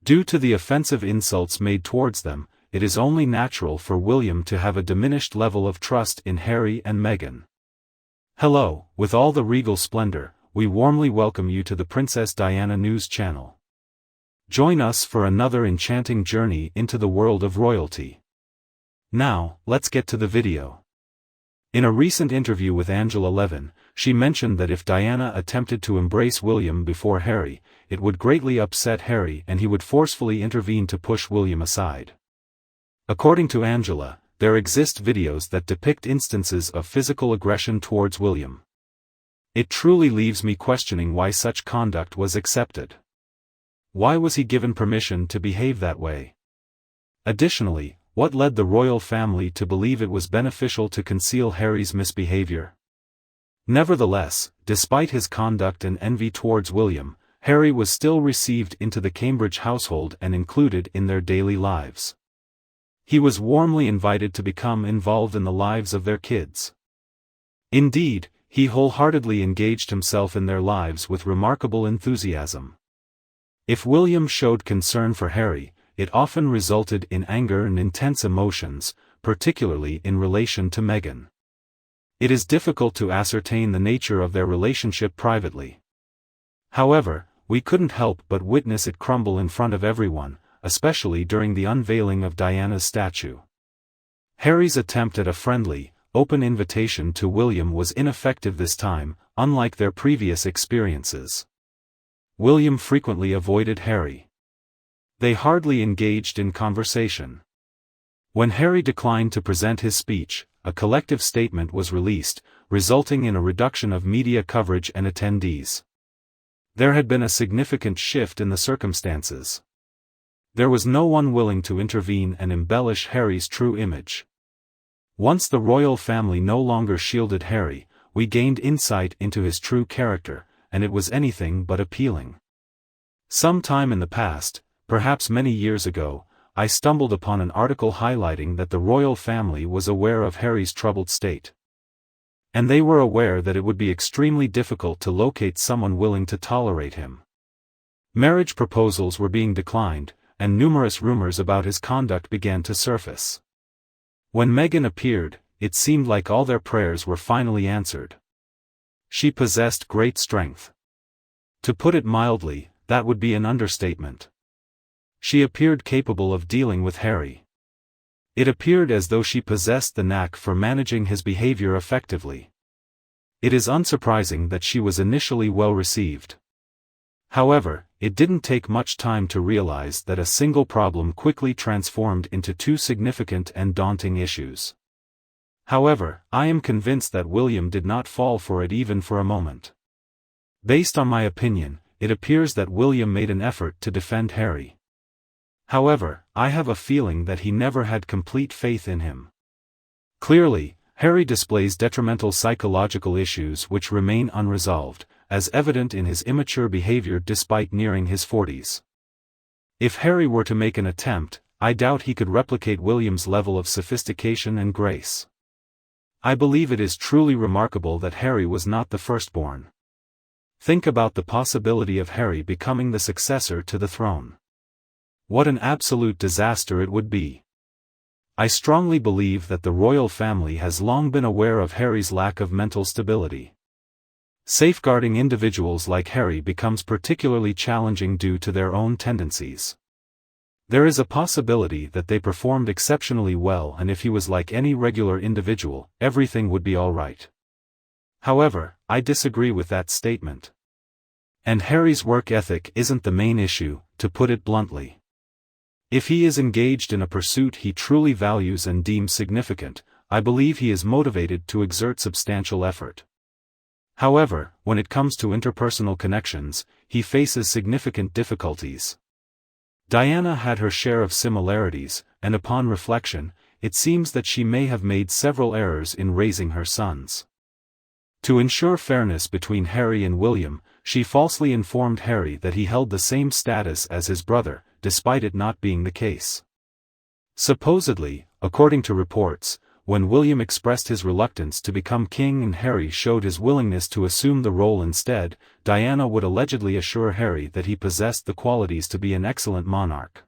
Due to the offensive insults made towards them, it is only natural for William to have a diminished level of trust in Harry and Meghan. Hello, with all the regal splendor, we warmly welcome you to the Princess Diana News channel. Join us for another enchanting journey into the world of royalty. Now, let's get to the video. In a recent interview with Angela Levin, she mentioned that if Diana attempted to embrace William before Harry, it would greatly upset Harry and he would forcefully intervene to push William aside. According to Angela, there exist videos that depict instances of physical aggression towards William. It truly leaves me questioning why such conduct was accepted. Why was he given permission to behave that way? Additionally, what led the royal family to believe it was beneficial to conceal Harry's misbehavior? Nevertheless, despite his conduct and envy towards William, Harry was still received into the Cambridge household and included in their daily lives. He was warmly invited to become involved in the lives of their kids. Indeed, he wholeheartedly engaged himself in their lives with remarkable enthusiasm. If William showed concern for Harry, it often resulted in anger and intense emotions, particularly in relation to Meghan. It is difficult to ascertain the nature of their relationship privately. However, we couldn't help but witness it crumble in front of everyone, especially during the unveiling of Diana's statue. Harry's attempt at a friendly, open invitation to William was ineffective this time, unlike their previous experiences. William frequently avoided Harry. They hardly engaged in conversation. When Harry declined to present his speech, a collective statement was released, resulting in a reduction of media coverage and attendees. There had been a significant shift in the circumstances. There was no one willing to intervene and embellish Harry's true image. Once the royal family no longer shielded Harry, we gained insight into his true character, and it was anything but appealing. Some time in the past, perhaps many years ago, I stumbled upon an article highlighting that the royal family was aware of Harry's troubled state. And they were aware that it would be extremely difficult to locate someone willing to tolerate him. Marriage proposals were being declined, and numerous rumors about his conduct began to surface. When Meghan appeared, it seemed like all their prayers were finally answered. She possessed great strength. To put it mildly, that would be an understatement. She appeared capable of dealing with Harry. It appeared as though she possessed the knack for managing his behavior effectively. It is unsurprising that she was initially well received. However, it didn't take much time to realize that a single problem quickly transformed into two significant and daunting issues. However, I am convinced that William did not fall for it even for a moment. Based on my opinion, it appears that William made an effort to defend Harry. However, I have a feeling that he never had complete faith in him. Clearly, Harry displays detrimental psychological issues which remain unresolved, as evident in his immature behavior despite nearing his 40s. If Harry were to make an attempt, I doubt he could replicate William's level of sophistication and grace. I believe it is truly remarkable that Harry was not the firstborn. Think about the possibility of Harry becoming the successor to the throne. What an absolute disaster it would be. I strongly believe that the royal family has long been aware of Harry's lack of mental stability. Safeguarding individuals like Harry becomes particularly challenging due to their own tendencies. There is a possibility that they performed exceptionally well, and if he was like any regular individual, everything would be all right. However, I disagree with that statement. And Harry's work ethic isn't the main issue, to put it bluntly. If he is engaged in a pursuit he truly values and deems significant, I believe he is motivated to exert substantial effort. However, when it comes to interpersonal connections, he faces significant difficulties. Diana had her share of similarities, and upon reflection, it seems that she may have made several errors in raising her sons. To ensure fairness between Harry and William, she falsely informed Harry that he held the same status as his brother, despite it not being the case. Supposedly, according to reports, when William expressed his reluctance to become king and Harry showed his willingness to assume the role instead, Diana would allegedly assure Harry that he possessed the qualities to be an excellent monarch.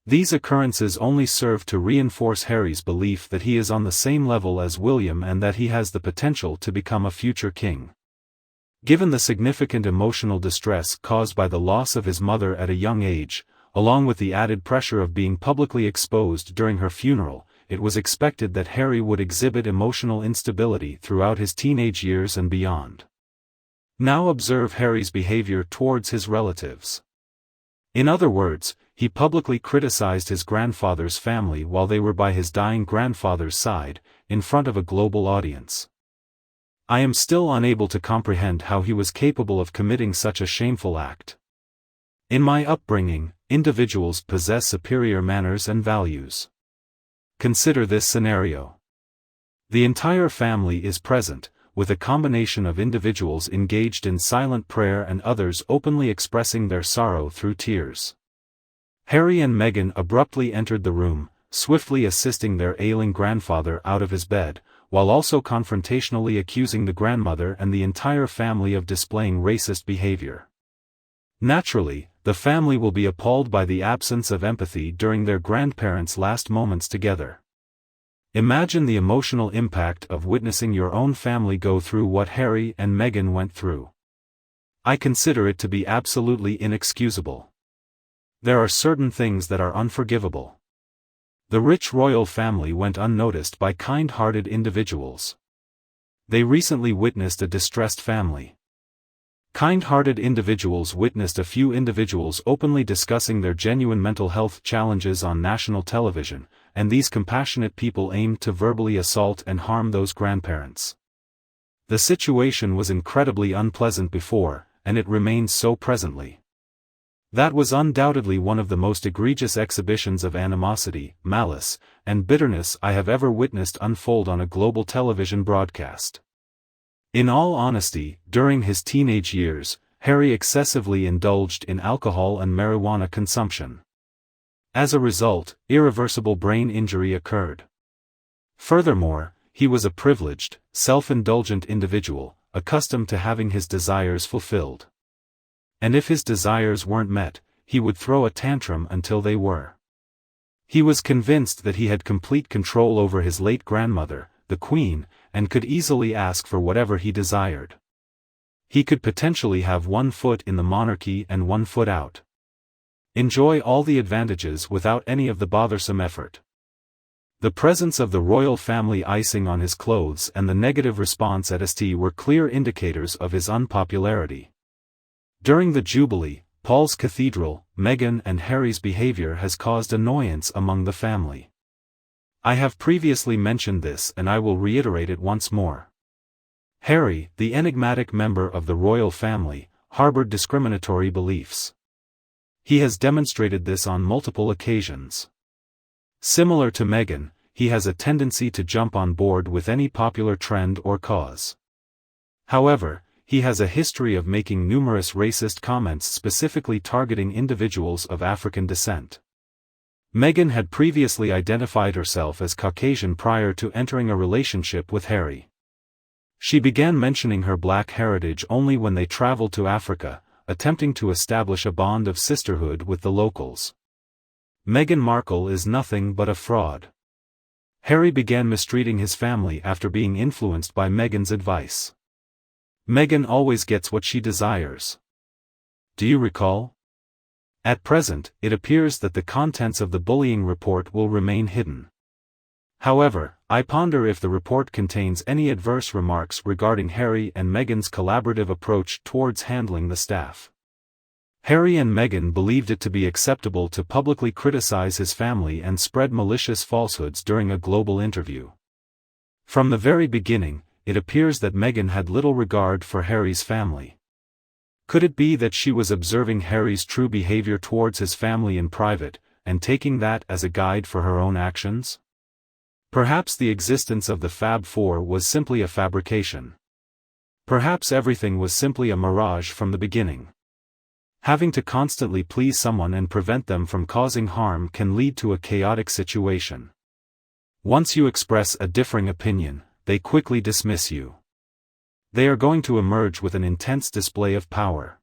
These occurrences only serve to reinforce Harry's belief that he is on the same level as William and that he has the potential to become a future king. Given the significant emotional distress caused by the loss of his mother at a young age, along with the added pressure of being publicly exposed during her funeral, it was expected that Harry would exhibit emotional instability throughout his teenage years and beyond. Now observe Harry's behavior towards his relatives. In other words, he publicly criticized his grandfather's family while they were by his dying grandfather's side, in front of a global audience. I am still unable to comprehend how he was capable of committing such a shameful act. In my upbringing, individuals possess superior manners and values. Consider this scenario. The entire family is present, with a combination of individuals engaged in silent prayer and others openly expressing their sorrow through tears. Harry and Meghan abruptly entered the room, swiftly assisting their ailing grandfather out of his bed, while also confrontationally accusing the grandmother and the entire family of displaying racist behavior. Naturally, the family will be appalled by the absence of empathy during their grandparents' last moments together. Imagine the emotional impact of witnessing your own family go through what Harry and Meghan went through. I consider it to be absolutely inexcusable. There are certain things that are unforgivable. The rich royal family went unnoticed by kind-hearted individuals. They recently witnessed a distressed family. Kind-hearted individuals witnessed a few individuals openly discussing their genuine mental health challenges on national television, and these compassionate people aimed to verbally assault and harm those grandparents. The situation was incredibly unpleasant before, and it remains so presently. That was undoubtedly one of the most egregious exhibitions of animosity, malice, and bitterness I have ever witnessed unfold on a global television broadcast. In all honesty, during his teenage years, Harry excessively indulged in alcohol and marijuana consumption. As a result, irreversible brain injury occurred. Furthermore, he was a privileged, self-indulgent individual, accustomed to having his desires fulfilled. And if his desires weren't met, he would throw a tantrum until they were. He was convinced that he had complete control over his late grandmother, the Queen, and could easily ask for whatever he desired. He could potentially have one foot in the monarchy and one foot out. Enjoy all the advantages without any of the bothersome effort. The presence of the royal family icing on his clothes and the negative response at St. were clear indicators of his unpopularity. During the Jubilee, Paul's Cathedral, Meghan and Harry's behavior has caused annoyance among the family. I have previously mentioned this and I will reiterate it once more. Harry, the enigmatic member of the royal family, harbored discriminatory beliefs. He has demonstrated this on multiple occasions. Similar to Meghan, he has a tendency to jump on board with any popular trend or cause. However, he has a history of making numerous racist comments specifically targeting individuals of African descent. Meghan had previously identified herself as Caucasian prior to entering a relationship with Harry. She began mentioning her black heritage only when they traveled to Africa, attempting to establish a bond of sisterhood with the locals. Meghan Markle is nothing but a fraud. Harry began mistreating his family after being influenced by Meghan's advice. Meghan always gets what she desires. Do you recall? At present, it appears that the contents of the bullying report will remain hidden. However, I ponder if the report contains any adverse remarks regarding Harry and Meghan's collaborative approach towards handling the staff. Harry and Meghan believed it to be acceptable to publicly criticize his family and spread malicious falsehoods during a global interview. From the very beginning, it appears that Meghan had little regard for Harry's family. Could it be that she was observing Harry's true behavior towards his family in private, and taking that as a guide for her own actions? Perhaps the existence of the Fab Four was simply a fabrication. Perhaps everything was simply a mirage from the beginning. Having to constantly please someone and prevent them from causing harm can lead to a chaotic situation. Once you express a differing opinion, they quickly dismiss you. They are going to emerge with an intense display of power.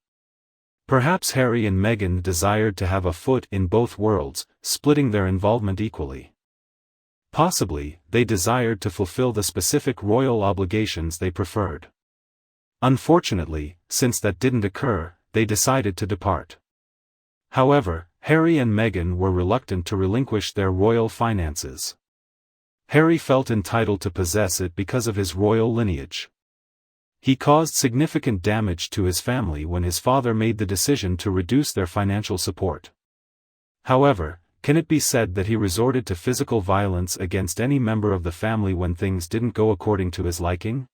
Perhaps Harry and Meghan desired to have a foot in both worlds, splitting their involvement equally. Possibly, they desired to fulfill the specific royal obligations they preferred. Unfortunately, since that didn't occur, they decided to depart. However, Harry and Meghan were reluctant to relinquish their royal finances. Harry felt entitled to possess it because of his royal lineage. He caused significant damage to his family when his father made the decision to reduce their financial support. However, can it be said that he resorted to physical violence against any member of the family when things didn't go according to his liking?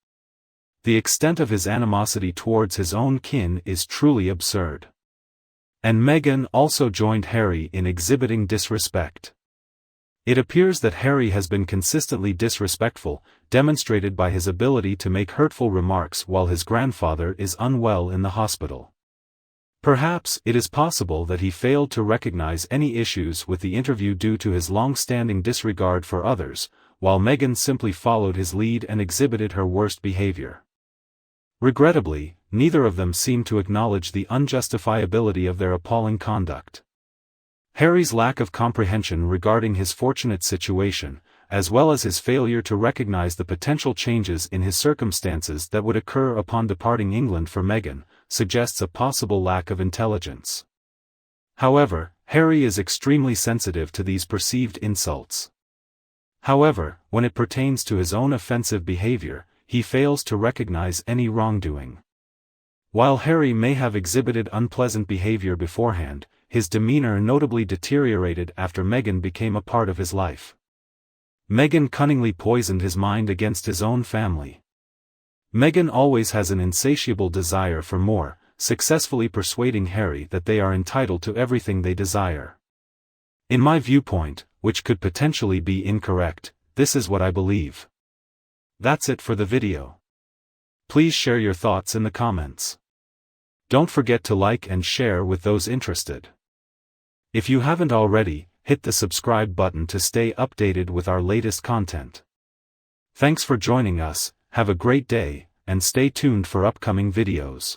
The extent of his animosity towards his own kin is truly absurd. And Meghan also joined Harry in exhibiting disrespect. It appears that Harry has been consistently disrespectful, demonstrated by his ability to make hurtful remarks while his grandfather is unwell in the hospital. Perhaps it is possible that he failed to recognize any issues with the interview due to his long-standing disregard for others, while Meghan simply followed his lead and exhibited her worst behavior. Regrettably, neither of them seemed to acknowledge the unjustifiability of their appalling conduct. Harry's lack of comprehension regarding his fortunate situation, as well as his failure to recognize the potential changes in his circumstances that would occur upon departing England for Meghan, suggests a possible lack of intelligence. However, Harry is extremely sensitive to these perceived insults. However, when it pertains to his own offensive behavior, he fails to recognize any wrongdoing. While Harry may have exhibited unpleasant behavior beforehand, his demeanor notably deteriorated after Meghan became a part of his life. Meghan cunningly poisoned his mind against his own family. Meghan always has an insatiable desire for more, successfully persuading Harry that they are entitled to everything they desire. In my viewpoint, which could potentially be incorrect, this is what I believe. That's it for the video. Please share your thoughts in the comments. Don't forget to like and share with those interested. If you haven't already, hit the subscribe button to stay updated with our latest content. Thanks for joining us, have a great day, and stay tuned for upcoming videos.